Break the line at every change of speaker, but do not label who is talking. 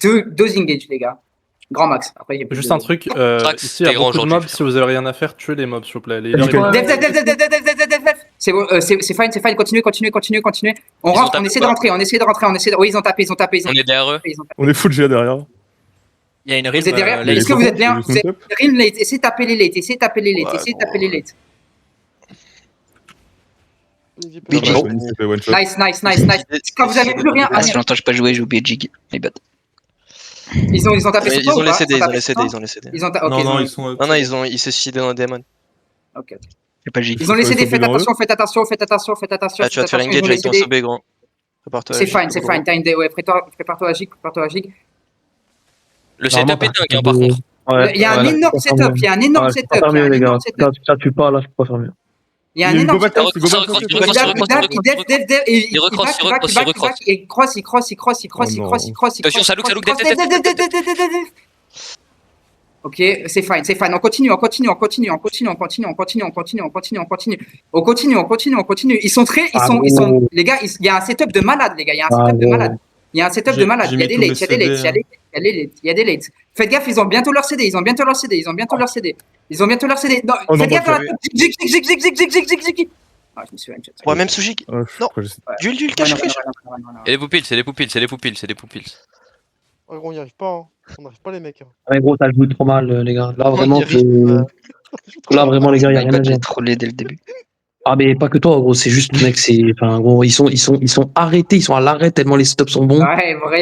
Deux engage, les gars. Grand max. Après, il y a plus
Juste
de-
un truc,
Trax,
ici il y a
t'es grand
beaucoup de
aujourd'hui,
mobs,
frère.
si vous avez rien à faire, tuez les mobs s'il vous plaît. Les
Vas-y,
healers,
quoi.
Def. C'est bon, c'est fine. Continuez. On
Ils ont
rentre, on
tapé
essaie
quoi
de rentrer. Oui, ils ont tapé.
On est derrière eux.
On est full GA derrière.
Il y a une
Vous êtes derrière.
rime.
les
Est-ce que vous êtes bien?
les
Vous êtes rim late. Essayez de taper les lates. Essayez de taper les lates.
BG.
Nice. Quand vous avez plus rien,
Ah, ça fait longtemps que j'ai pas joué, j'ai oublié Jig. Les bêtes.
ils ont tapé
Mais
sur
ils
toi
ont
ou pas?
laissé des, ils ont
tapé
laissé
sur
des,
toi
ils ont laissé des.
Ils ont ok,
Non, ils sont.
Non, ils se suicidaient dans le démon.
ok.
J'ai pas Jig.
Ils ont laissé des.
Ils sont
Faites attention.
Ah, tu vas te faire engage avec ton sobé, grand. Prépare-toi à
C'est
agir,
fine.
gros.
T'as une idée. Ouais, prépare-toi à gig.
Le setup est dingue, hein, par contre.
Il y a un énorme setup.
Je peux pas faire mieux, les gars. Ça tue pas, là, je peux pas faire mieux.
Il y a un énorme setup.
Il Attention, ça look, def.
Ok, c'est fine. On continue. Ils sont très, les gars, il y a un setup de malade, les gars. Il y a un setup de malade. Il y a des lates. Faites gaffe, ils ont bientôt leur CD. Non, faites gaffe. Jig. Ah, je me suis one-shot.
Ouais, même sous Jig. Non. Dul, cache.
Et les poupilles, c'est des poupilles.
Ouais, gros, on y arrive pas, hein. On n'arrive pas, les mecs. Hein.
Ouais, gros, t'as joué trop mal, les gars. Là, vraiment,
y arrive.
là, vraiment, les gars, il y a rien à dire.
J'ai trollé dès le début.
Ah, mais pas que toi, gros, c'est juste, mec, enfin, gros, ils sont arrêtés, ils sont à l'arrêt tellement les stops sont bons.
Ouais, vraiment.